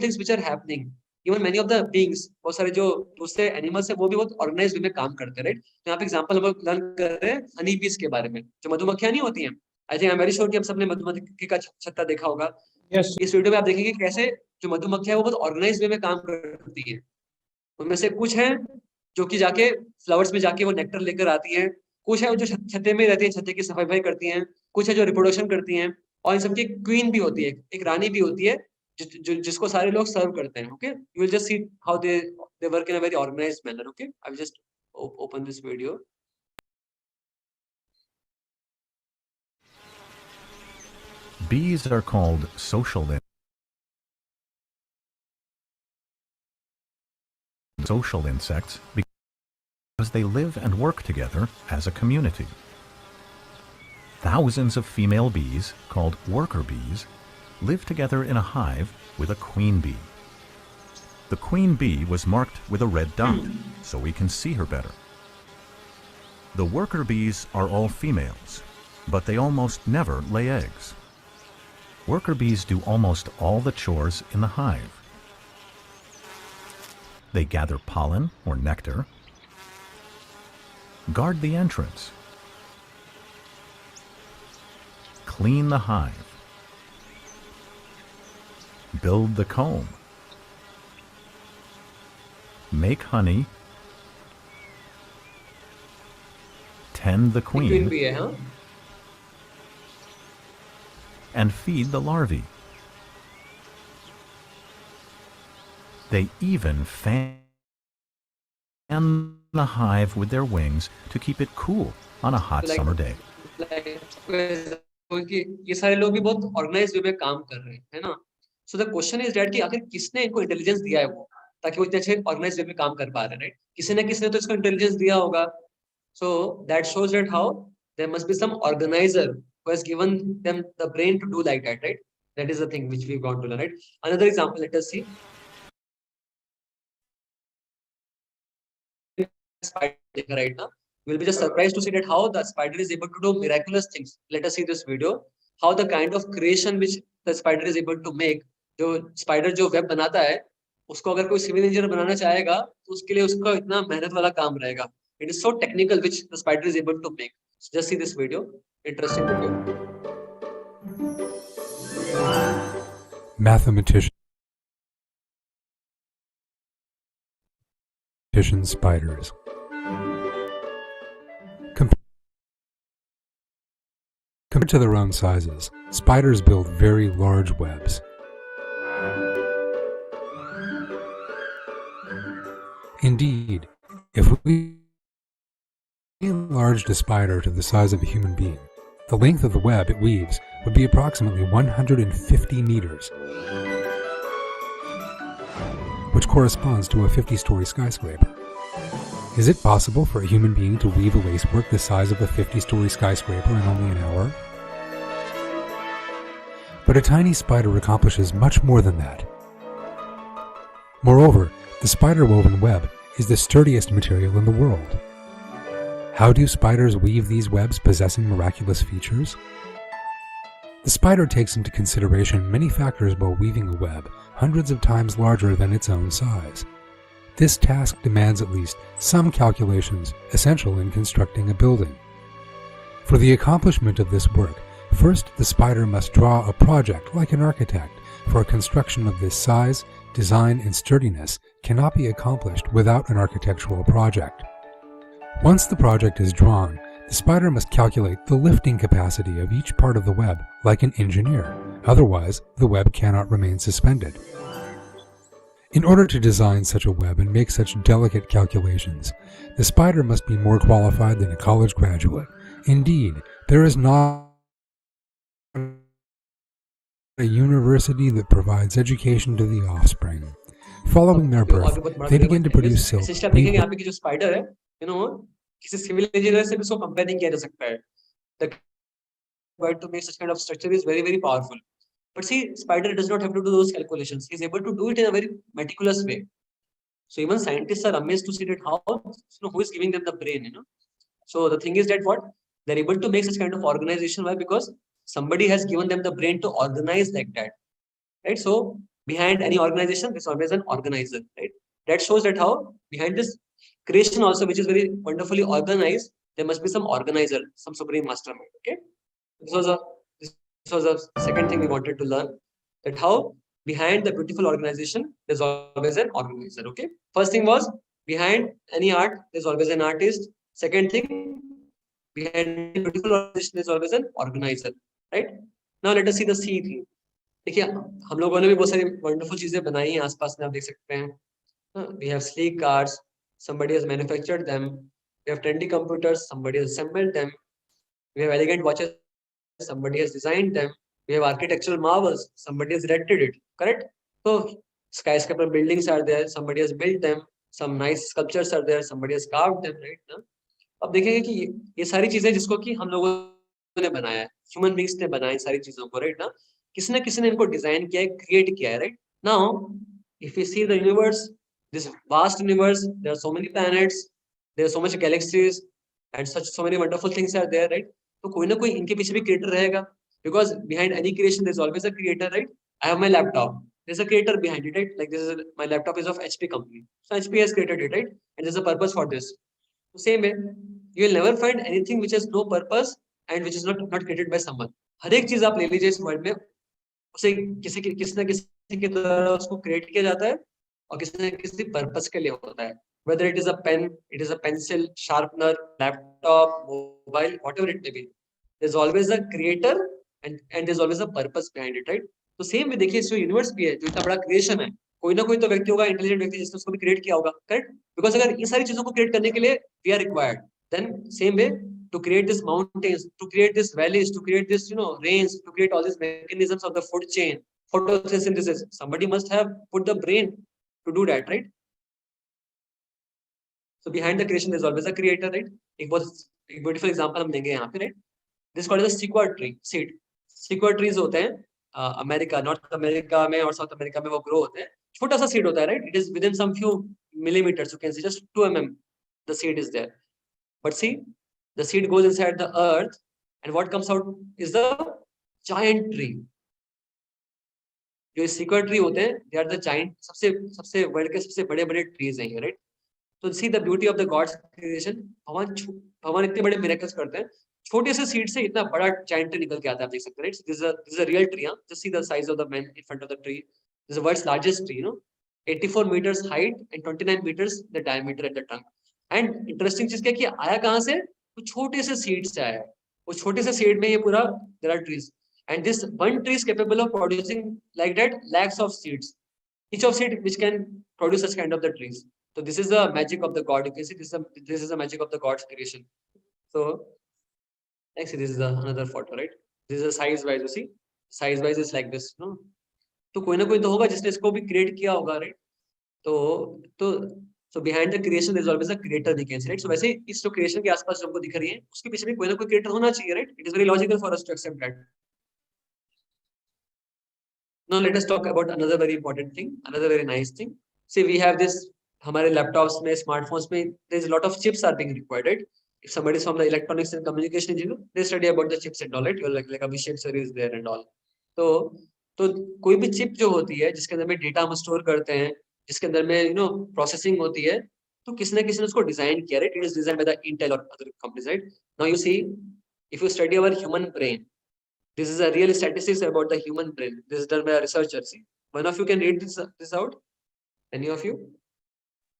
things which are happening. Even many of the beings, बहुत सारे जो दूसरे एनिमल्स है वो भी बहुत ऑर्गेनाइज्ड वे में काम करते हैं, राइट? तो यहाँ पे एग्जांपल हम लोग लर्न कर रहे हैं हनी बीज के बारे में, जो मधुमक्खियां नहीं होती हैं। I think I am very sure कि हम सबने मधुमक्खी का छत्ता देखा होगा। Yes. इस वीडियो में आप देखेंगे कैसे जो मधुमक्खियां वो बहुत ऑर्गेनाइज्ड वे में काम करती है। उनमें से कुछ हैं जो कि जाके फ्लावर्स में जाके वो नेक्टर लेकर आती हैं, कुछ है जो छत्ते में रहती है, छत्ते की सफाई करती हैं, कुछ है जो रिप्रोडक्शन करती हैं, और इन सबकी क्वीन भी होती है, एक रानी भी होती है जिसको सारे लोग सर्व करते हैं। Okay, you will just see how they work in a very organised manner. Okay, I will just open this video. Bees are called social insects because they live and work together as a community. Thousands of female bees, called worker bees, live together in a hive with a queen bee. The queen bee was marked with a red dot so we can see her better. The worker bees are all females, but they almost never lay eggs. Worker bees do almost all the chores in the hive. They gather pollen or nectar, guard the entrance, clean the hive, build the comb, make honey, tend the queen, and feed the larvae. They even fan the hive with their wings to keep it cool on a hot summer day. ये सारे लोग भी बहुत organised वे में काम कर रहे हैं, है ना? So the question is that कि आखिर किसने इनको इंटेलिजेंस दिया है वो, ताकि वो इतने अच्छे ऑर्गेनाइज्ड वे में काम कर पा रहे हैं, राइट? किसी ने तो इसको इंटेलिजेंस दिया होगा। So that shows that how there must be some organiser who has given them the brain to do like that, right? That is the thing which we want to learn, right? Another example, let us see. Spider right now. You will be just surprised to see that how the spider is able to do miraculous things. Let us see this video. How the kind of creation which the spider is able to make. जो spider जो web बनाता है, उसको अगर कोई civil engineer बनाना चाहेगा, तो उसके लिए उसका इतना मेहनत वाला काम रहेगा. It is so technical which the spider is able to make. So just see this video. Interesting video. Mathematician spiders. Compared to their own sizes, spiders build very large webs. Indeed, if we enlarged a spider to the size of a human being, the length of the web it weaves would be approximately 150 meters, which corresponds to a 50-story skyscraper. Is it possible for a human being to weave a lacework the size of a 50-story skyscraper in only an hour? But a tiny spider accomplishes much more than that. Moreover, the spider-woven web is the sturdiest material in the world. How do spiders weave these webs possessing miraculous features? The spider takes into consideration many factors while weaving a web hundreds of times larger than its own size. This task demands at least some calculations essential in constructing a building. For the accomplishment of this work, first the spider must draw a project like an architect, for a construction of this size, design, and sturdiness cannot be accomplished without an architectural project. Once the project is drawn, the spider must calculate the lifting capacity of each part of the web like an engineer, otherwise the web cannot remain suspended. In order to design such a web and make such delicate calculations, the spider must be more qualified than a college graduate. Indeed, there is not a university that provides education to the offspring. Following their birth, they begin to produce silk. Spider है, किसी civil engineer से भी इसको compare नहीं किया जा सकता है. The to make such kind of structure is very, very powerful. But see, spider does not have to do those calculations. He is able to do it in a very meticulous way. So even scientists are amazed to see that how, who is giving them the brain, So the thing is that what? They're able to make such kind of organization. Why? Because somebody has given them the brain to organize like that. Right? So behind any organization there's always an organizer, right? That shows that how behind this creation also, which is very wonderfully organized, there must be some organizer, some supreme mastermind. Okay, this was a this was a second thing we wanted to learn, that how behind the beautiful organization there's always an organizer. Okay, first thing was behind any art there's always an artist. Second thing, behind any beautiful organization there's always an organizer, right? Now let us see the C thing. देखिए हम लोगों ने भी बहुत सारी wonderful चीजें बनाई हैं आसपास में, आप देख सकते हैं. We have sleek cars, somebody has manufactured them. We have trendy computers, somebody has assembled them. We have elegant watches, somebody has designed them. We have architectural marvels, somebody has erected it. Correct? So skyscraper buildings are there, somebody has built them. Some nice sculptures are there, somebody has carved them, right? अब देखेंगे कि ये सारी चीजें जिसको कि हम लोगों ने बनाया है, ह्यूमन बींग्स ने बनाया सारी चीजों को, राइट ना? किसी ना किसी ने इनको डिजाइन किया है, क्रिएट किया है, right? Now if you see the universe, this vast universe, there are so many planets, there are so much galaxies and so many wonderful things are there, right? तो कोई ना कोई इनके पीछे भी क्रिएटर रहेगा, because behind any creation there is always a creator, right? I have my laptop, there's a creator behind it, right? Like this is my laptop is of HP company, so HP has created it, right? And there's a purpose for this. So same way, you will never find anything which has no purpose and which is not created by someone. हर एक चीज आप ले लीजिए इस world में, उसे किसी ना किसी के द्वारा उसको क्रिएट किया जाता है और किसी ना किसी पर्पस के लिए होता है. Whether it is a pen, it is a pencil, sharpener, laptop, mobile, whatever it may be, there's always a creator and there's always a purpose behind it, right? तो सेम भी देखिए, जो यूनिवर्स भी है, जो इतना बड़ा क्रिएशन है, कोई ना कोई तो व्यक्ति होगा, इंटेलिजेंट व्यक्ति, जिसने उसको भी क्रिएट किया होगा, करेक्ट? बिकॉज अगर ये सारी चीजों को क्रिएट करने के लिए we are required, then same way to create this mountains, to create this valleys, to create this rains, to create all this mechanisms of the food chain, photosynthesis, somebody must have put the brain to do that, right? So behind the creation there's always a creator, right? एक beautiful example हम लेंगे यहाँ पे, right? This is called as a sequoia tree, seed. Sequoia trees होते हैं America, north America में और south America में वो ग्रो होते हैं. छोटा सा सीड होता है, right? It is within some few millimeters, you can see just 2 mm the seed is there, but see the seed goes inside the earth and what comes out is the giant tree. जो sequoia tree होते हैं, they are the giant, सबसे world के सबसे बड़े trees हैं, right? तो see the beauty of the gods creation. भगवान इतने बड़े मिरेकल्स करते हैं, छोटे से सीड से इतना बड़ा जायंट ट्री निकल के आता है, आप देख सकते हैं, right? This is a real tree. Just see the size of the man in front of the tree. This is the world's largest tree, 84 meters height and 29 meters the diameter at the trunk. And interesting चीज क्या कि आया कहाँ से? वो छोटे से seed से आया है. वो छोटे से सीड में ये पूरा there are trees, and this one tree is capable of producing like that lakhs of seeds, each of seed which can produce such kind of the trees. So this is the magic of the God. You can see this is the magic of the God's creation. So actually this is another photo, right? This is a size wise, you see, size wise is like this, no? तो कोई ना कोई तो होगा जिसने इसको भी create किया होगा, राइट? तो behind the creation there is always a creator, we can say, right? So वैसे इस जो क्रिएशन के आसपास जो हमको दिख रही है, उसके पीछे भी कोई ना कोई क्रिएटर होना चाहिए, right? It is very logical for us to accept that. Now let us talk about another very important thing, another very nice thing. See we have this, हमारे लैपटॉप्स में, स्मार्टफोन्स में there is a lot of chips are being required, right? If somebody is from the electronics and communication engineering, they study about the chips and all, right? You're like a chip series there and all. तो कोई भी chip जो होती है, जिसके अंदर में data हम स्टोर करते हैं, जिसके अंदर में प्रोसेसिंग होती है, तो किसी ना किसी ने उसको डिजाइन किया, right? It is design by the Intel और other companies, right? Now you see, if you study our human brain, this is a real statistics about the human brain. This is done by a researcher. See, one of you can read this out? Any of you?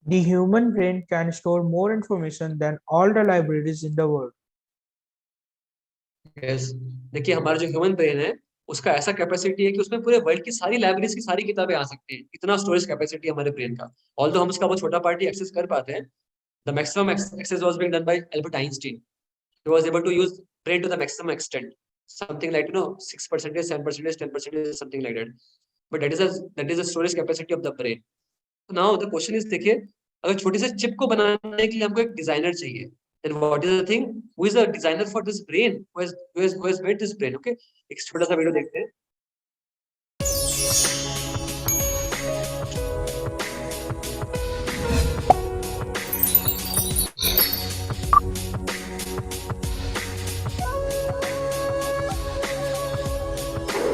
The human brain can store more information than all the libraries in the world. Yes. देखिए हमारा जो human brain है, उसका ऐसा capacity है कि उसमें पूरे वर्ल्ड की सारी लाइब्रेरीज की सारी किताबें आ सकती हैं. इतना स्टोरेज कैपेसिटी है हमारे ब्रेन का. ऑल्दो हम उसका बहुत छोटा पार्ट ही एक्सेस कर पाते हैं. The maximum access was being done by Albert Einstein. He was able to use brain to the maximum extent, something like 6%, 7%, 10%, something like that. But that is the storage capacity of the brain. Now the question is, देखिए अगर छोटी से chip को बनाने के लिए हमको एक डिजाइनर चाहिए, then what is the thing, who is the designer for this brain, who has made this brain? Okay, एक छोटा सा वीडियो देखते हैं.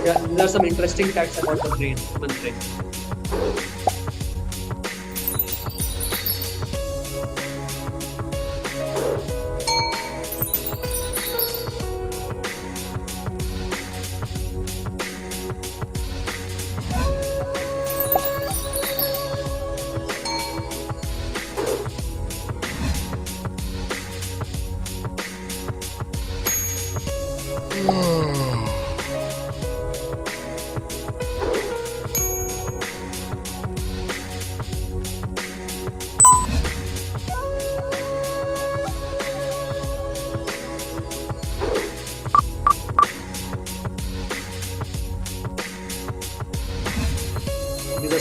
Yeah, there are some interesting facts about the brain, human brain.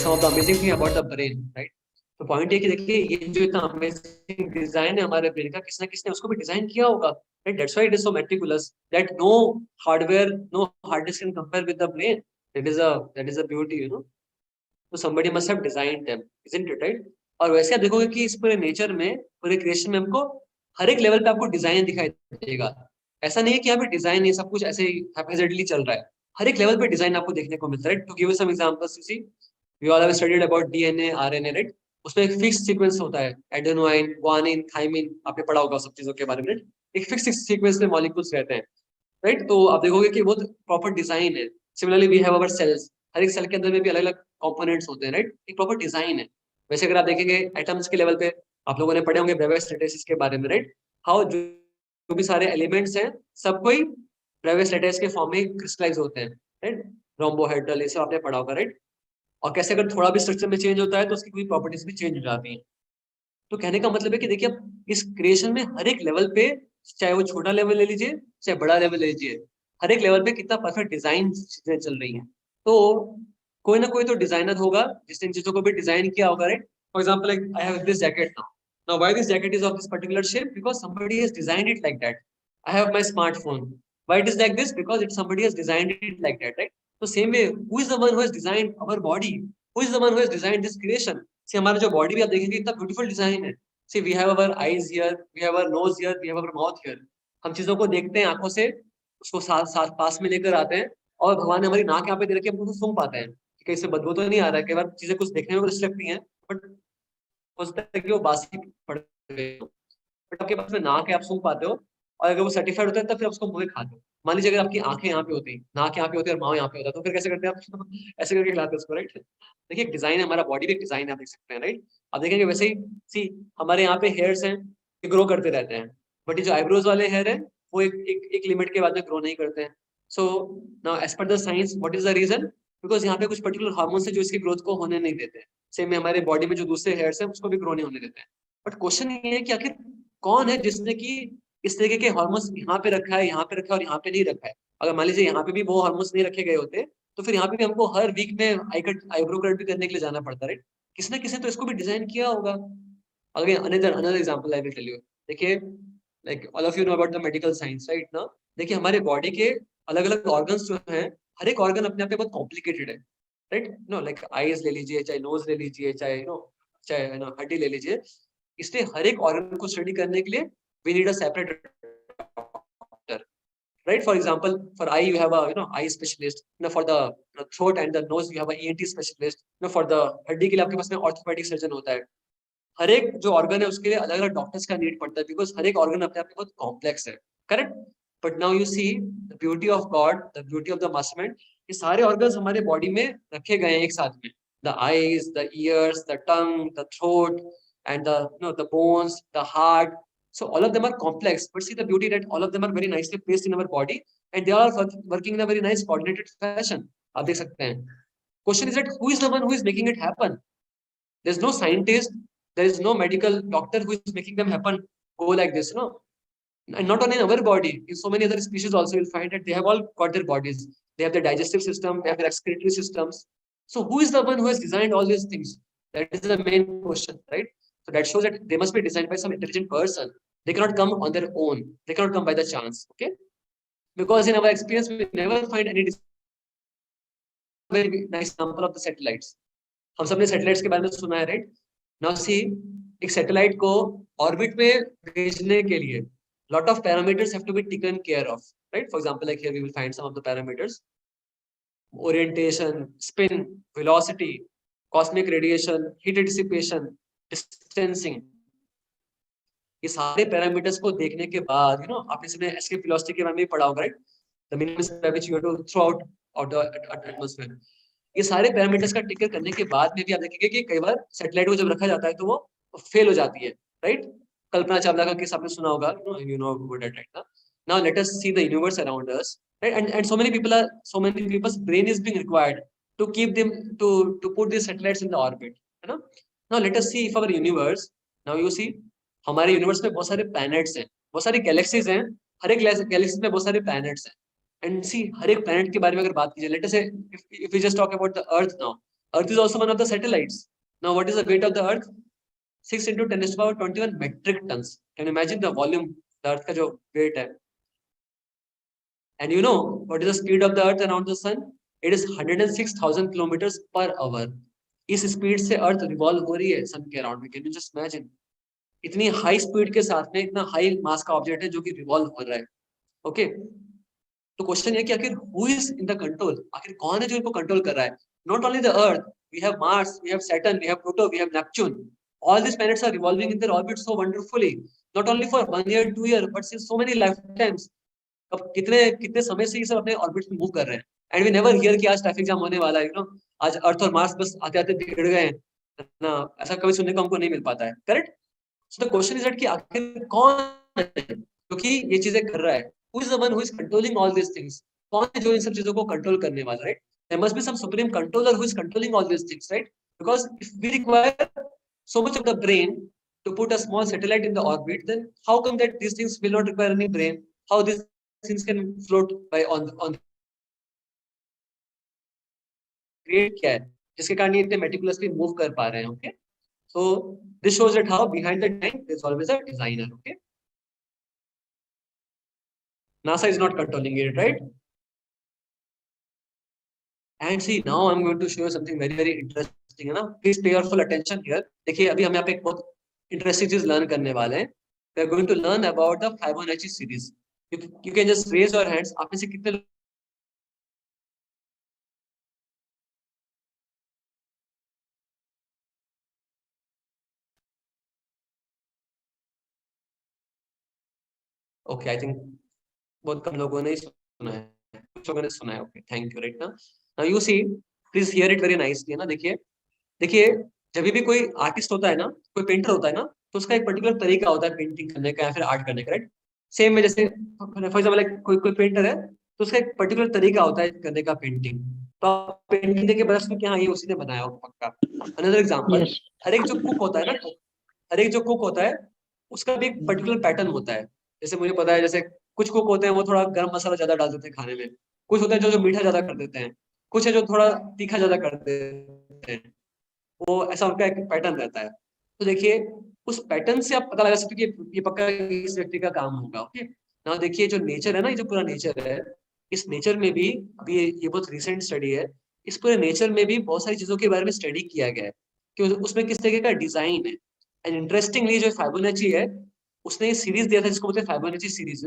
some of the amazing thing about the brain, right? तो point ये कि देखिए ये जो इतना अमेजिंग डिजाइन है हमारे ब्रेन का, किसने किसने उसको भी डिजाइन किया होगा, right? That's why it is so meticulous that no hardware, no hard disk can compare with the brain. That is a beauty, you know. So somebody must have designed them, isn't it, right? और वैसे आप देखोगे कि इस पूरे nature में, पूरे creation में हमको हर एक लेवल पे आपको डिजाइन दिखाई देगा। ऐसा नहीं है कि यहाँ पे डिजाइन ये सब कुछ ऐसे ही हैप्पीजेंटली चल रहा है, हर एक लेवल पे डिजाइन आपको देखने को मिलता है। To give you some examples, you see we all have studied about DNA, RNA, right? उसमें एक फिक्स सीक्वेंस होता है, एडेनोइन, ग्वानिन, थाइमिन, आपने पढ़ा होगा सब चीजों के बारे में। एक फिक्स सीक्वेंस में मॉलिक्यूल्स रहते हैं, राइट? तो आप देखोगे कि बहुत प्रॉपर डिजाइन है। Similarly we have our cells, हर एक सेल के अंदर में भी अलग अलग कंपोनेंट्स होते हैं, राइट? एक प्रॉपर डिजाइन है। वैसे अगर आप देखेंगे एटम्स के लेवल पे, आप लोगों ने पढ़े होंगे ब्रेवियस लैटिस के बारे में, राइट? हाउ जो भी सारे एलिमेंट्स हैं सब कोई ब्रेवियस लैटिस के फॉर्म में क्रिस्टलाइज होते हैं, राइट? रोम्बोहेड्रल, ये सब आपने पढ़ा होगा, राइट? और कैसे अगर थोड़ा भी स्ट्रक्चर में चेंज होता है तो उसकी कोई प्रॉपर्टीज भी चेंज हो जाती हैं। तो कहने का मतलब है कि देखिए अब इस क्रिएशन में हर एक लेवल पे, चाहे वो छोटा लेवल ले लीजिए चाहे बड़ा लेवल ले लीजिए, हर एक लेवल पे कितना परफेक्ट डिजाइन चीजें चल रही हैं। तो कोई ना कोई तो डिजाइनर होगा जिसने इन चीजों को भी डिजाइन किया होगा, right? For example like I have this jacket now why this jacket is of this particular shape, because somebody has designed it like that. I have my smartphone, why it is like this, because it somebody has designed it like that, right? So same way, who is the one who has designed our body, who is the one who has designed this creation? See हमारा जो body भी आप देखेंगे इतना beautiful design है। See we have our eyes here, we have our nose here, we have our mouth here. हम चीजों को देखते हैं आंखों से, उसको साथ साथ पास में लेकर आते हैं, और भगवान ने हमारी नाक यहाँ पे दे रखी है, हम उसको सूंघ पाते हैं कि कहीं से बदबू तो नहीं आ रहा है। कई बार चीजें कुछ देखने में अच्छी लगती हैं बट हो सकता है कि वो बासी पड़ गई हो, बट आपके पास में नाक है, आप सूंघ पाते हो, और अगर वो सर्टिफाइड होता है तब फिर आप उसको मुंह में खाते हो। मान लीजिए अगर आपकी आंखें यहाँ पे होती, नाक यहाँ पे होती और माँ यहाँ पे होता, तो फिर कैसे करते हैं आप? ऐसे करके खिलाते हैं उसको, राइट? देखिए एक डिजाइन है, हमारा बॉडी भी एक डिजाइन है, आप देख सकते हैं, राइट? आप देखेंगे वैसे ही सी हमारे यहाँ पे हेयर्स हैं, ये ग्रो करते रहते हैं, बट ये जो आईब्रोज वाले हेयर है वो एक लिमिट के बाद में ग्रो नहीं करते हैं। So now as per the science what is the reason? Because यहाँ पे कुछ पर्टिकुलर हार्मोन्स है जो इसकी ग्रोथ को होने नहीं देते हैं। सेम में हमारे बॉडी में जो दूसरे हेयर्स हैं उसको भी ग्रो नहीं होने देते हैं। बट क्वेश्चन ये है कि आखिर कौन है जिसने कि इस तरीके के हार्मोन्स यहाँ पे रखा है, यहाँ पे रखा है और यहाँ पे नहीं रखा है? अगर मान लीजिए यहाँ पे भी वो हार्मोन्स नहीं रखे गए होते तो फिर यहाँ पे भी हमको हर वीक में आईब्रो कट भी करने के लिए जाना पड़ता, राइट? किसने किसने तो इसको भी डिजाइन किया होगा। Again another example I will tell you. देखिए like all of you know about the medical science, right? ना देखिए हमारे बॉडी के अलग अलग ऑर्गन्स जो हैं, हर एक ऑर्गन अपने आप में बहुत कॉम्प्लिकेटेड है, राइट? नो लाइक आईज ले लीजिए, चाहे नोज ले लीजिए, चाहे हड्डी ले लीजिए। इसलिए हर एक ऑर्गन को स्टडी करने के लिए we need a separate doctor, right? For example, for eye you have a eye specialist, for the throat and the nose you have a ENT specialist, for the हड्डी के लिए आपके पास में ऑर्थोपेडिक सर्जन होता है। हर एक जो ऑर्गन है उसके लिए अलग अलग डॉक्टर्स का नीड पड़ता है, बिकॉज हर एक ऑर्गन अपने आप में बहुत कॉम्प्लेक्स है, correct? But now you see the beauty of God, the beauty of the mastermind, ये सारे ऑर्गन्स हमारे बॉडी में रखे गए हैं एक साथ में, the eyes, the years, the tongue, the throat and the bones, the heart. So all of them are complex, but see the beauty that all of them are very nicely placed in our body and they are working in a very nice coordinated fashion. आप देख सकते हैं। Question is that who is the one who is making it happen? There is no scientist, there is no medical doctor who is making them happen go like this, no? And not only in our body, in so many other species also you'll find that they have all got their bodies. They have their digestive system, they have their excretory systems. So who is the one who has designed all these things? That is the main question, right? So that shows that they must be designed by some intelligent person. They cannot come on their own. They cannot come by the chance. Okay? Because in our experience, we never find any very nice example of the satellites. हम सबने satellites के बारे में सुना है, right? Now see, एक satellite को orbit में भेजने के लिए lot of parameters have to be taken care of, right? For example, like here we will find some of the parameters: orientation, spin, velocity, cosmic radiation, heat dissipation, distancing. ये सारे parameters को देखने के बाद आपने इसमें एस्केप वेलोसिटी के बारे में पढ़ा होगा, right? The minimum by which you have to throw out of the atmosphere. ये सारे पैरामीटर्स का टिक करने के बाद में भी आप देखेंगे कि कई बार सैटेलाइट को जब रखा जाता है तो वो फेल हो जाती है, राइट? कल्पना चावला का केस आपने सुना होगा, you know about that, right? Now let us C the universe around us, right? And so many people's brain is being required to keep them to put these satellites in the orbit, है ना? Now let us see if our universe, now you see हमारे universe में बहुत सारे planets हैं, बहुत सारी galaxies हैं, हर एक गैलेक्सी में बहुत सारे प्लैनेट्स हैं। एंड सी हर एक प्लैनेट के बारे में अगर बात कीजिए, let us say if we just talk about the earth now, Earth is also one of the satellites. Now, what is the weight of the Earth? 6 into 10 to the power 21 metric tons. Can you imagine the volume, the Earth का जो weight है? And you know what is the speed of the Earth around the Sun? It is 106,000 kilometers per hour. इस speed से अर्थ revolve हो रही है सन के around में. Can you just imagine? इतनी हाई स्पीड के साथ में इतना हाई मास का ऑब्जेक्ट है जो कि रिवॉल्व हो रहा है. ओके, तो क्वेश्चन ये कि आखिर who is in the control, आखिर कौन है जो इनको कंट्रोल कर रहा है? Not only the earth, we have Mars, we have Saturn, we have Pluto, we have Neptune. All these planets are revolving in their orbit so wonderfully, not only for 1 year, 2 year, but since so many lifetimes. अब कितने समय से ये सब अपने orbit में move कर रहे हैं. एंड वी नेवर हियर कि आज ट्रैफिक जाम होने वाला है, यू नो, आज अर्थ और मार्स बस आते आते बिगड़ गए हैं ना, ऐसा कभी सुनने को हमको नहीं मिल पाता है. Correct? So the question is that कि आखिर कौन है क्योंकि ये चीजें कर रहा है? Who is the one who is controlling all this things? कौन है जो इन सब चीजों को कंट्रोल करने वाला? Right, there must be some supreme controller who is controlling all this things, right? Because if we require so much of the brain to put a small satellite in the orbit, then how come that these things will not require any brain? How these things can float by on create क्या है जिसके कारण ये इतने meticulously move कर पा रहे हैं? Okay, so this shows that how behind the design there is always a designer. Okay, NASA is not controlling it, right? And see, now I'm going to show you something very very interesting, है ना? Please pay your full attention here. देखिए, अभी हम यहाँ पे एक बहुत interesting चीज लर्न करने वाले हैं. We are going to learn about the Fibonacci series. You can just raise your hands. आप में से कितने ओके, आई थिंक बहुत कम लोगों ने सुना है, कुछ लोगों ने सुना है. Okay, thank you. राइट ना, you see, please hear it very nicely. ना देखिए जब भी कोई आर्टिस्ट होता है ना, कोई पेंटर होता है ना, तो उसका एक पर्टिकुलर तरीका होता है पेंटिंग करने का या फिर आर्ट करने का. राइट, सेम में जैसे फॉर एग्जांपल कोई पेंटर है तो उसका एक पर्टिकुलर तरीका होता है करने का पेंटिंग. तो आप पेंटिंग देख के बता सकते हो कि हाँ ये उसी ने बनाया होगा पक्का. अनदर एग्जांपल, हर एक जो कुक होता है ना, हर एक जो कुक होता है उसका भी एक पर्टिकुलर पैटर्न होता है. जैसे मुझे पता है, जैसे कुछ कुक होते हैं वो थोड़ा गर्म मसाला ज्यादा डाल देते हैं खाने में, कुछ होते हैं जो मीठा ज्यादा कर देते हैं, कुछ है जो थोड़ा तीखा ज्यादा कर देते हैं. वो ऐसा उनका एक पैटर्न रहता है. तो देखिए उस पैटर्न से आप पता लगा सकते हो कि ये पक्का इस व्यक्ति का काम होगा. ओके, ना देखिए जो नेचर है ना, ये जो पूरा नेचर है, इस नेचर में भी अभी ये बहुत रिसेंट स्टडी है, इस पूरे नेचर में भी बहुत सारी चीजों के बारे में स्टडी किया गया है कि उसमें किस तरीके का डिजाइन है. एंड इंटरेस्टिंगली जो फाइबोनाची है उसने एक सीरीज दिया था जिसको बोलते हैं फाइबोनाची सीरीज.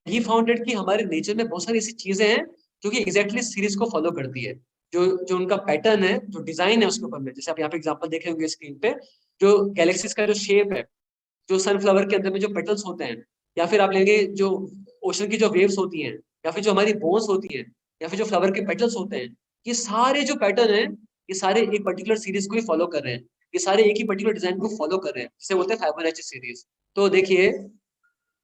ही फाउंडेड कि हमारे नेचर में बहुत सारी ऐसी चीजें हैं जो कि एग्जैक्टली सीरीज को फॉलो करती है. जो उनका पैटर्न है, जो डिजाइन है उसके ऊपर में, जैसे आप यहाँ पे एग्जांपल देखे होंगे स्क्रीन पे, जो गैलेक्सीज का जो शेप है, जो सनफ्लावर के अंदर में जो पेटल्स होते हैं, या फिर आप लेंगे जो ओशन की जो वेव्स होती हैं, या फिर जो हमारी बोन्स होती हैं, या फिर जो फ्लावर के पेटल्स होते हैं, ये सारे जो पैटर्न है, ये सारे एक पर्टिकुलर सीरीज को ही फॉलो कर रहे हैं. ये सारे एक ही पर्टिकुलर डिजाइन को फॉलो कर रहे हैं, जिसे बोलते हैं फाइबोनाची सीरीज. तो देखिए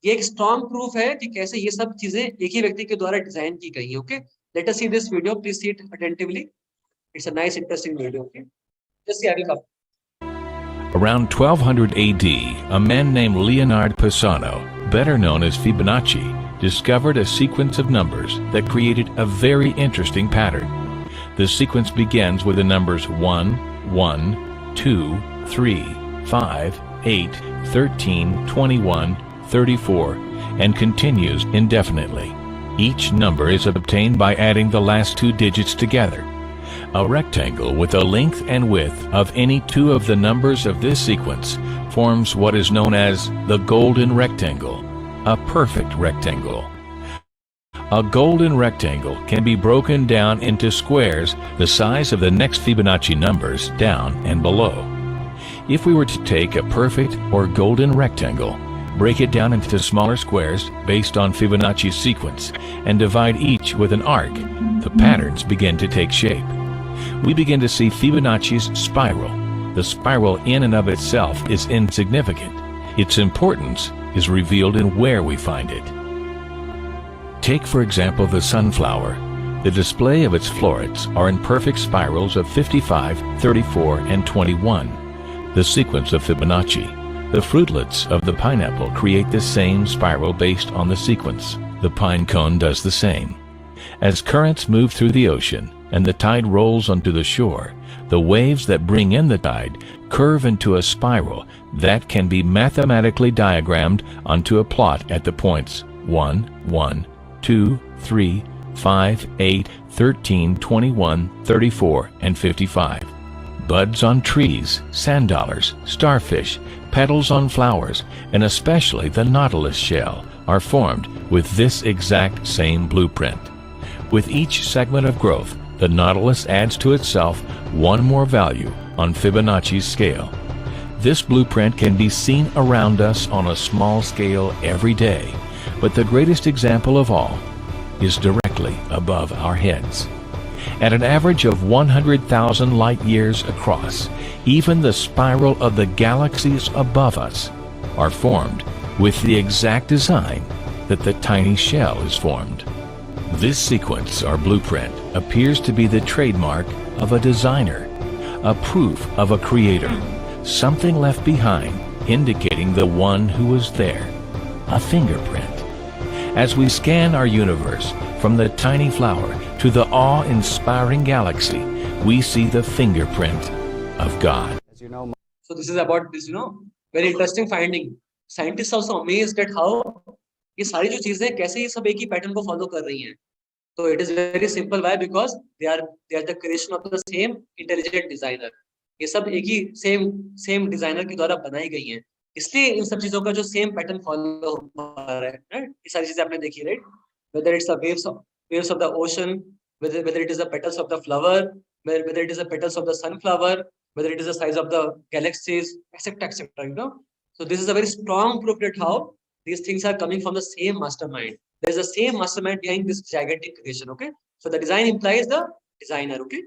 ये एक स्ट्रॉन्ग प्रूफ है कि कैसे ये सब चीजें एक ही व्यक्ति के द्वारा डिजाइन की गई है. Okay, let us see this video. Please see it attentively. It's a nice, interesting video. Okay, just see. I will come. Around 1200 AD, a man named Leonard Pisano, better known as Fibonacci, discovered a sequence of numbers that created a very interesting pattern. The sequence begins with the numbers 1, 1, 2, 3, 5, 8, 13, 21, 34, and continues indefinitely. Each number is obtained by adding the last two digits together. A rectangle with a length and width of any two of the numbers of this sequence forms what is known as the golden rectangle, a perfect rectangle. A golden rectangle can be broken down into squares the size of the next Fibonacci numbers down and below. If we were to take a perfect or golden rectangle, break it down into smaller squares based on Fibonacci's sequence, and divide each with an arc, the patterns begin to take shape. We begin to see Fibonacci's spiral. The spiral in and of itself is insignificant. Its importance is revealed in where we find it. Take, for example, the sunflower. The display of its florets are in perfect spirals of 55, 34, and 21, the sequence of Fibonacci. The fruitlets of the pineapple create the same spiral based on the sequence. The pine cone does the same. As currents move through the ocean, and the tide rolls onto the shore, the waves that bring in the tide curve into a spiral that can be mathematically diagrammed onto a plot at the points 1, 1, 2, 3, 5, 8, 13, 21, 34, and 55. Buds on trees, sand dollars, starfish, petals on flowers, and especially the nautilus shell are formed with this exact same blueprint. With each segment of growth, the nautilus adds to itself one more value on Fibonacci's scale. This blueprint can be seen around us on a small scale every day, but the greatest example of all is directly above our heads. At an average of 100,000 light years across, even the spiral of the galaxies above us are formed with the exact design that the tiny shell is formed. This sequence or blueprint appears to be the trademark of a designer, a proof of a creator, something left behind indicating the one who was there, a fingerprint. As we scan our universe from the tiny flower to the awe-inspiring galaxy, we see the fingerprint of God. So this is about this, very interesting finding. Scientists are also amazed at how ये सारी जो चीजें कैसे ये सब एक ही pattern को follow कर रही हैं. So it is very simple. Why? Because they are the creation of the same intelligent designer. ये सब एक ही same designer के द्वारा बनाई गई हैं. इसलिए इन सब चीजों का जो सेम पैटर्न फॉलो हो रहा है, राइट? ये सारी चीजें आपने देखी, right? Whether it's the waves of the ocean, whether it is the petals of the flower, whether it is the petals of the sunflower, whether it is the size of the galaxies, etc., etc. So this is a very strong proof that how these things are coming from the same mastermind. There is the same mastermind behind this gigantic creation. Okay, so the design implies the designer. Okay,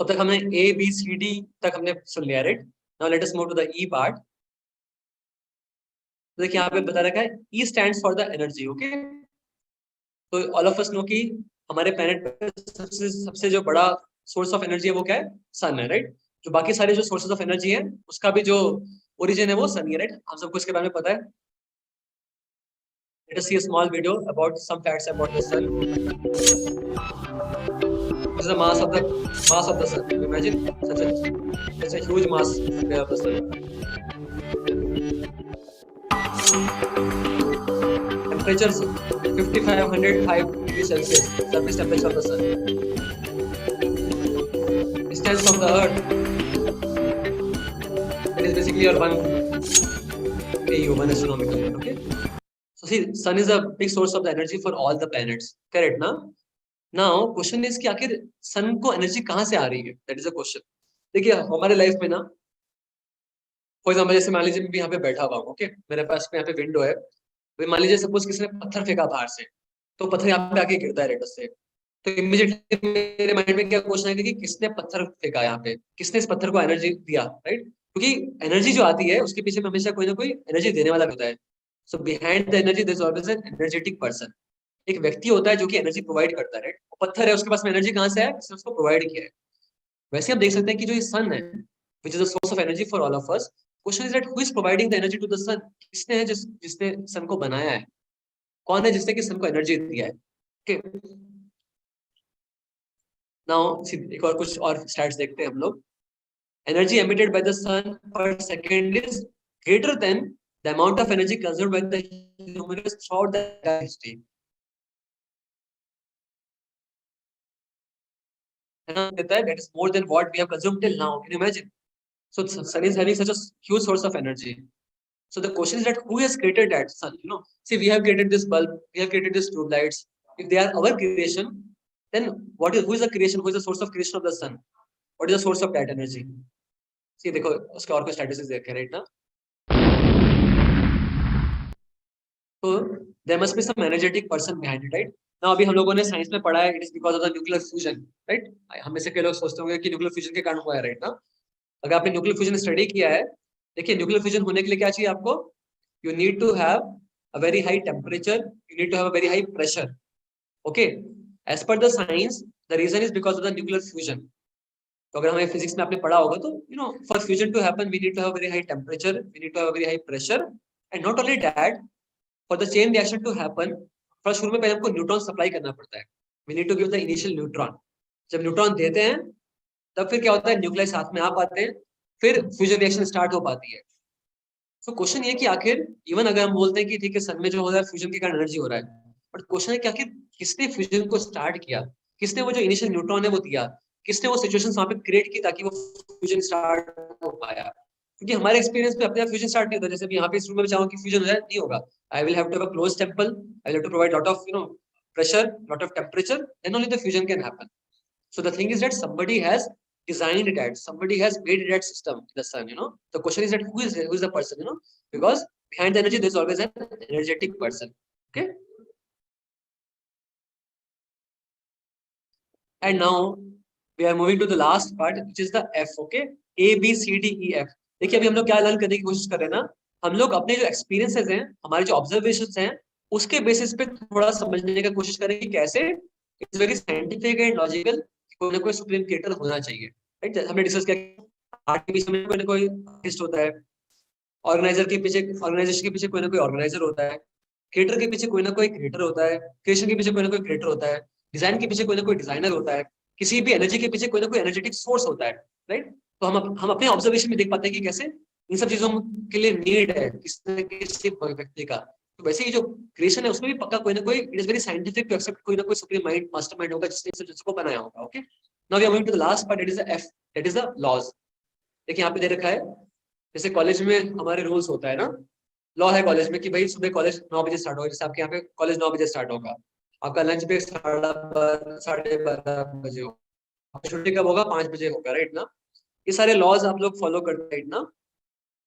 तब तक हमने A, B, C, D तक हमने सुन लिया, right? Now let us move to the E part. तो देखिए यहाँ पे बता रखा है E stands for the energy. Okay, तो all of us know कि हमारे planet पे सबसे जो बड़ा source of energy है वो क्या है? Sun है, right? जो बाकी सारे जो sources of energy है उसका भी जो origin है वो sun है, right? हम सबको इसके बारे में पता है. Let us see a small video about some facts about the sun. This is the mass of the sun. Can you imagine such a huge mass of the sun? Temperatures 5505 degrees Celsius. Surface temperature of the sun. Distance from the earth. It is basically your one AU, one astronomical unit. Okay. So see, sun is a big source of the energy for all the planets. Correct, na? Now, question is कि आखिर sun को energy कहाँ से आ रही है? That is a question. देखिए हमारे life में ना, फॉर एग्जाम्पल जैसे मान लीजिए मैं भी यहाँ पे बैठा हुआ हूँ, ओके, मेरे पास यहाँ पे विंडो है, तो मान लीजिए सपोज किसी ने पत्थर फेंका बाहर से, तो पत्थर यहाँ पे आके गिरता है रेडस से, तो इमीडिएटली मेरे माइंड में क्या क्वेश्चन आएगा कि किसने पत्थर फेंका यहाँ पे, किसने इस पत्थर को एनर्जी दिया, राइट? क्योंकि एनर्जी जो आती है उसके पीछे में हमेशा कोई ना कोई एनर्जी देने वाला होता है. So behind the energy there is always an energetic person. एक व्यक्ति होता है जो कि एनर्जी प्रोवाइड करता है, राइट? पत्थर है, उसके पास में एनर्जी कहाँ से है? उसने उसको प्रोवाइड किया है. वैसे हम देख सकते हैं कि जो ये सन है, which is the source of energy for all of us, question is that who is providing the energy to the sun? किसने है जिसने सन को बनाया है? कौन है जिसने कि सन को एनर्जी दिया है? ओके, नाउ एक और कुछ और स्लाइड्स देखते हैं हम लोग. एनर्जी एमिटेड बाय द सन पर second is greater than the amount of energy consumed by the humans throughout the history. That is more than what we have consumed till now. Can you imagine? So sun is having such a huge source of energy. So the question is that who has created that sun? See, we have created this bulb, we have created these tube lights. If they are our creation, then who is the creation? Who is the source of creation of the sun? What is the source of that energy? See, देखो उसके और कुछ statistics देखे, right ना? So there must be some energetic person behind it, right? ना अभी हम लोगों ने साइंस में पढ़ा है, it is because of the nuclear fusion, right? हम में से कई लोग सोचते होंगे कि न्यूक्लियर फ्यूजन के कारण हुआ है, राइट ना? अगर आपने न्यूक्लियर फ्यूजन स्टडी किया है, देखिए न्यूक्लियर फ्यूजन होने के लिए क्या चाहिए आपको? You need to have a very high temperature, you need to have a very high pressure. Okay, as per the science the reason is because of the nuclear fusion. तो अगर हमें physics में आपने पढ़ा होगा तो for fusion to happen we need to have very high temperature, we need to have very high pressure, and not only that, for the chain reaction to happen, शुरू में पहले हमको न्यूट्रॉन सप्लाई करना पड़ता है. We need to give the initial neutron. जब neutron देते हैं तब फिर क्या होता है, न्यूक्लियस साथ में आ पाते हैं, फिर फ्यूजन रिएक्शन स्टार्ट हो पाती है। तो क्वेश्चन ये कि आखिर इवन अगर हम बोलते हैं कि ठीक है सन में जो हो रहा है फ्यूजन के कारण एनर्जी हो रहा है, बट क्वेश्चन है कि आखिर किसने फ्यूजन को स्टार्ट किया, किसने वो जो इनिशियल न्यूट्रॉन है वो दिया, किसने वो सिचुएशन वहां पे क्रिएट की ताकि वो फ्यूजन स्टार्ट हो पाया। क्योंकि हमारे एक्सपीरियंस में अपने आप फ्यूजन स्टार्ट नहीं होता। जैसे भी यहाँ पे इस रूम में चाहूँ कि फ्यूजन हो जाए, नहीं होगा। I will have to have a close temple, I will have to provide lot of pressure, lot of temperature, then only the fusion can happen. So the thing is that somebody has designed that, somebody has made that system in the sun. The question is that who is the person? Because behind the energy there is always an energetic person. Okay. And now we are moving to the last part, which is the F. Okay, A B C D E F. देखिए अभी हम लोग क्या learn करने की कोशिश कर रहे हैं ना, हम लोग अपने जो एक्सपीरियंसेस हैं, हमारे जो ऑब्जर्वेशंस हैं, उसके बेसिस पे थोड़ा समझने की कोशिश करें कि कैसे it's very scientific and logical, कोई ना कोई सुप्रीम क्रिएटर होना चाहिए। राइट, हमने डिस्कस किया आर्ट के पीछे कोई ना कोई आर्टिस्ट होता है, ऑर्गेनाइजर के पीछे, ऑर्गेनाइजेशन के पीछे कोई ना कोई ऑर्गेनाइजर होता है, क्रिएटर के पीछे कोई ना कोई क्रिएटर होता है, क्रिएशन के पीछे कोई ना कोई क्रिएटर होता है, डिजाइन के पीछे कोई ना कोई डिजाइनर होता है, किसी भी एनर्जी के पीछे कोई ना कोई एनर्जेटिक सोर्स होता है। राइट, तो हम अपने ऑब्जर्वेशन में देख पाते हैं कि कैसे इन सब चीजों के लिए नीड है किसी व्यक्ति का। तो वैसे ही जो क्रिएशन है उसमें भी पक्का कोई ना कोई, it is very scientific to accept कोई ना कोई सुप्रीम माइंड, मास्टरमाइंड होगा जिसने इन सब चीजों को बनाया होगा। Okay, now we are moving to the last part, it is the F, that is the laws. देखिए यहाँ पे दे रखा है, जैसे कॉलेज में हमारे रूल्स होता है ना, लॉ है कॉलेज में कि भाई सुबह कॉलेज 9 बजे स्टार्ट होगा। जैसे आपके यहाँ पे कॉलेज 9 बजे स्टार्ट होगा, आपका लंच ब्रेक 12:30 बजे होगा, आपकी छुट्टी कब होगा, 5 बजे होगा। राइट ना, ये सारे लॉज आप लोग फॉलो करते हैं ना।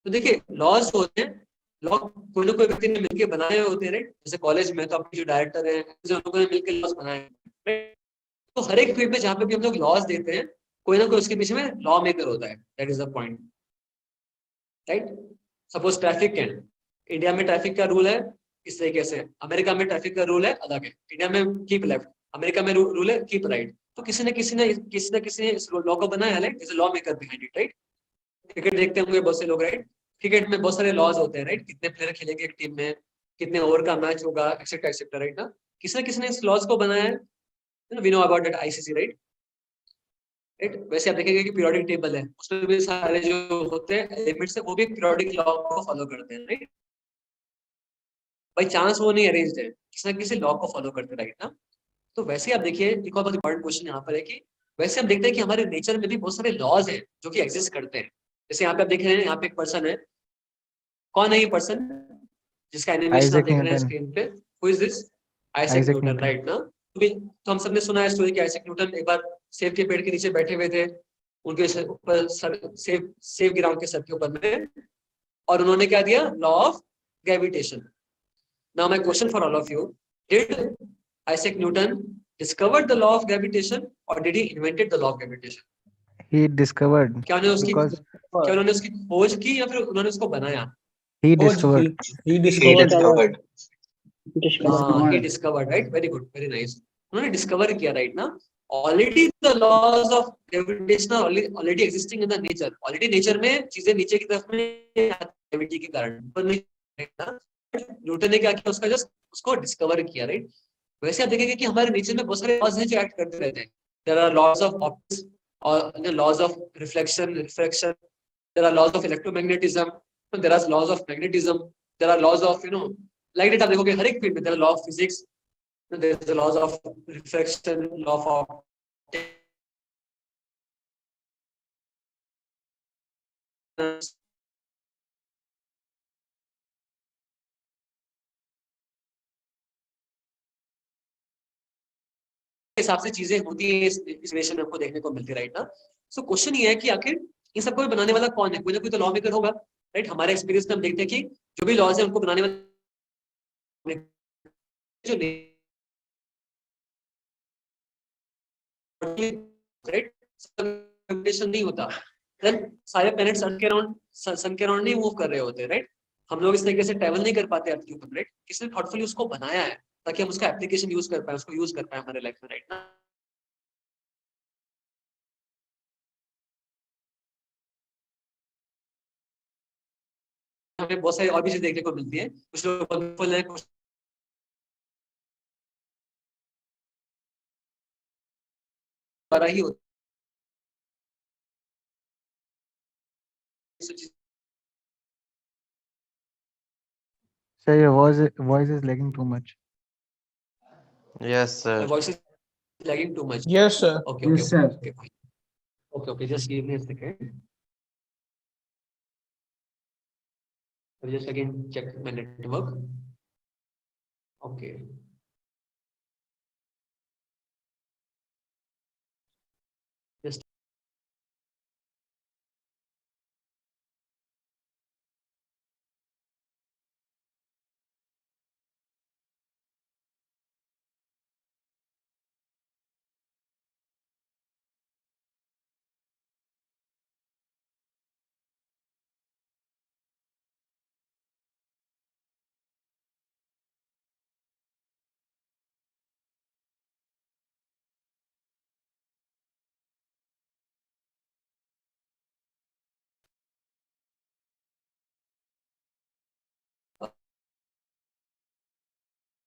तो देखिए लॉज होते हैं, लॉ कोई ना कोई व्यक्ति ने मिलकर बनाए होते हैं। राइट, जैसे कॉलेज में तो अपने जो डायरेक्टर है उन लोगों ने मिलकर लॉज बनाए हैं। तो हर एक फील्ड में जहाँ पे भी हम लोग लॉज देते हैं, कोई ना कोई उसके पीछे में लॉ मेकर होता है। That is the point. Right, suppose traffic है, इंडिया में ट्रैफिक का रूल है इस तरीके से, अमेरिका में ट्रैफिक का रूल है अलग है। इंडिया में कीप लेफ्ट, अमेरिका में रूल है कीप राइट। तो किसी न किसी ने इस लॉ को बनाया है, is law maker behind it. Right, cricket देखते होंगे बहुत से लोग। राइट, क्रिकेट में बहुत सारे लॉज होते हैं। राइट, कितने प्लेयर खेलेंगे एक टीम में, कितने ओवर का मैच होगा, एक्सेट्रा एक्सेट्रा। राइट ना, किसी न किसी ने इस लॉज को बनाया है। We know about that ICC. Right, वैसे आप देखेंगे कि पीरियोडिक टेबल है, उसमें भी सारे जो होते हैं एलिमेंट्स है वो भी पीरियोडिक लॉ को फॉलो करते हैं। राइट, बाई चांस वो नहीं अरेंज्ड है, किसी ना किसी लॉ को फॉलो करते हैं। राइट ना, तो वैसे आप देखिए एक और बहुत इंपॉर्टेंट क्वेश्चन यहाँ पर है कि वैसे हम देखते हैं कि हमारे नेचर में भी बहुत सारे लॉज हैं जो कि एग्जिस्ट करते हैं। जैसे यहाँ पे आप देख रहे हैं, यहाँ पे एक पर्सन है, कौन है ये पर्सन जिसका एनिमेशन आप देख रहे हैं स्क्रीन पे, who is this? Isaac Newton. Right ना, तो हम सबने सुना है स्टोरी कि आइजैक न्यूटन एक बार सेब के पेड़ के नीचे बैठे हुए थे, उनके ऊपर सेब गिरा उनके सर के ऊपर में, और उन्होंने क्या दिया, law of gravitation. Now my question for all of you, did Isaac Newton discovered the law of gravitation or did he invented the law of gravitation? He discovered. क्या उन्होंने उसकी खोज की या फिर उन्होंने उसको बनाया? He discovered. He discovered. He discovered. Right, very good, very nice. उन्होंने डिस्कवर किया। राइट ना, already the laws of gravitation already existing in the nature. Already nature में चीजें नीचे की तरफ में ग्रेविटी के कारण, न्यूटन ने क्या किया, उसका जस्ट उसको डिस्कवर किया। राइट, वैसे आप देखेंगे कि हमारे नेचर में बहुत सारे लॉज हैं जो एक्ट करते रहते हैं। There are laws of optics और laws of reflection, refraction, there are laws of electromagnetism, there are laws of magnetism, there are laws of like that. आप देखोगे हर एक फील्ड में there are law of physics, there is the laws of refraction, law of हिसाब से चीजें होती है, इस रिलेशन में हमको देखने को मिलती है। राइट ना, सो क्वेश्चन ये है कि आखिर इन सबको बनाने वाला कौन है? कोई ना कोई तो लॉ मेकर होगा। राइट, हमारे एक्सपीरियंस में हम देखते हैं कि जो भी लॉज है उनको बनाने वाले जो राइट नहीं होता, देन सारे प्लैनेट्स सन के अराउंड नहीं मूव कर रहे होते। राइट, हम लोग इस तरीके से ट्रैवल नहीं कर पाते अर्थ के ऊपर। राइट, किसी ने थॉटफुली उसको बनाया है ताकि हम उसका एप्लीकेशन यूज कर पाए, उसको यूज कर पाए हमारे लाइफ में। राइट ना, हमें बहुत सारी और भी चीजें देखने को मिलती है। कुछ लोग द्वारा ही होता है। Sir, your voice is lagging too much. Yes, My sir. voice is lagging too much. Yes, sir. Okay, Yes, sir. okay, fine. Okay, just give me a second. I'll just again check my network. Okay. Just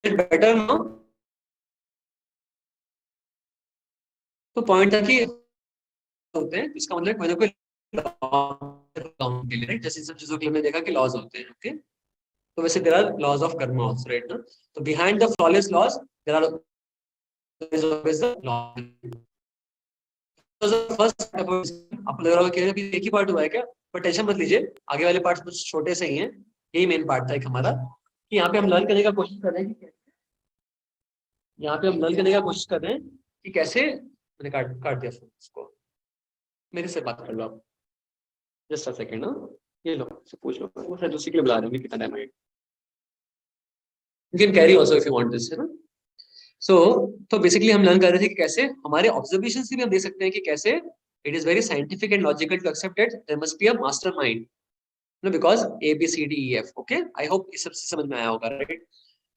better now. तो point था कि होते हैं, इसका मतलब कोई ना कोई लॉ के लिए, राइट? जैसे इन सब चीजों के लिए हमने देखा कि लॉज होते हैं, ओके? तो वैसे there are laws of karma also, right ना? तो behind the flawless laws there are always the law. First आपको लग रहा होगा कि अभी एक ही पार्ट हुआ है क्या? पर टेंशन मत लीजिए, आगे वाले पार्ट्स कुछ छोटे से ही हैं। यही मेन पार्ट था एक हमारा, कि यहाँ पे हम लर्न करने का कोशिश कर रहे हैं कि यहाँ पे हम लर्न करने का कोशिश कर रहे हैं कि कैसे, मैंने काट दिया फोन, इसको मेरे से बात कर लो आप, जस्ट अ सेकंड ना, ये लो से पूछ लो, वो शायद उसी के लिए बुला रहे हैं, कितना टाइम है, you can carry also if you want this, है ना? तो बेसिकली हम लर्न कर रहे थे कि कैसे हमारे ऑब्जर्वेशन से भी हम देख सकते हैं कि कैसे it is very scientific and logical to accept that there must be a mastermind, no, because A B C D E F, okay? I hope ये सब समझ में आया होगा, right?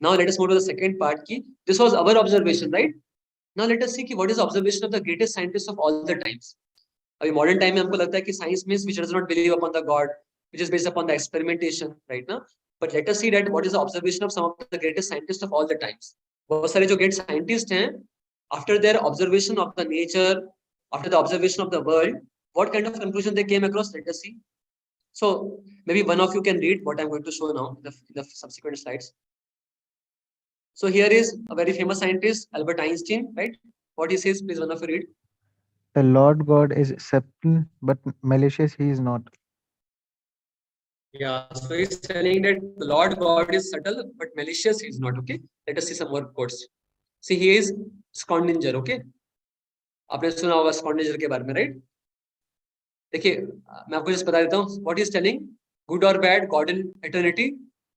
Now let us move to the second part की this was our observation, right? Now let us see कि what is observation of the greatest scientist of all the times. अभी modern time में हमको लगता है कि science means which does not believe upon the god, which is based upon the experimentation, right ना? But let us see that what is the observation of some of the greatest scientist of all the times. बहुत सारे जो great scientist हैं, after their observation of the nature, after the observation of the world, what kind of conclusion they came across, let us see. So maybe one of you can read what I'm going to show now in the subsequent slides. So here is a very famous scientist, Albert Einstein, right? What he says, please one of you read. The Lord God is certain, but malicious he is not. Yeah, so he's telling that the Lord God is subtle, but malicious he is not, okay? Let us see some more quotes. See, he is Schrödinger, okay? आपने सुना होगा Schrödinger के बारे में, right? देखिए, मैं आपको just बता देता हूँ, what he is telling, good or bad, God in eternity.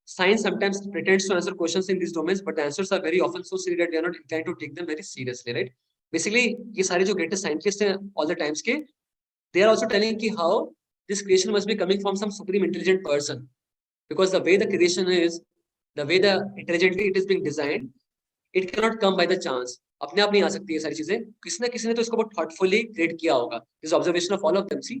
Science sometimes pretends to answer questions in these domains, but the answers are very often so silly that we are not inclined to take them very seriously, right? Basically, ये सारे जो greatest scientists हैं all the times के, they are also telling कि how this creation must be coming from some supreme intelligent person, because the way the creation is, the way the intelligently it is being designed, it cannot come by the chance. अपने आप नहीं आ सकती ये सारी चीजें, किसी ना किसी ने तो इसको बहुत thoughtfully create किया होगा. This observation of all of them, see.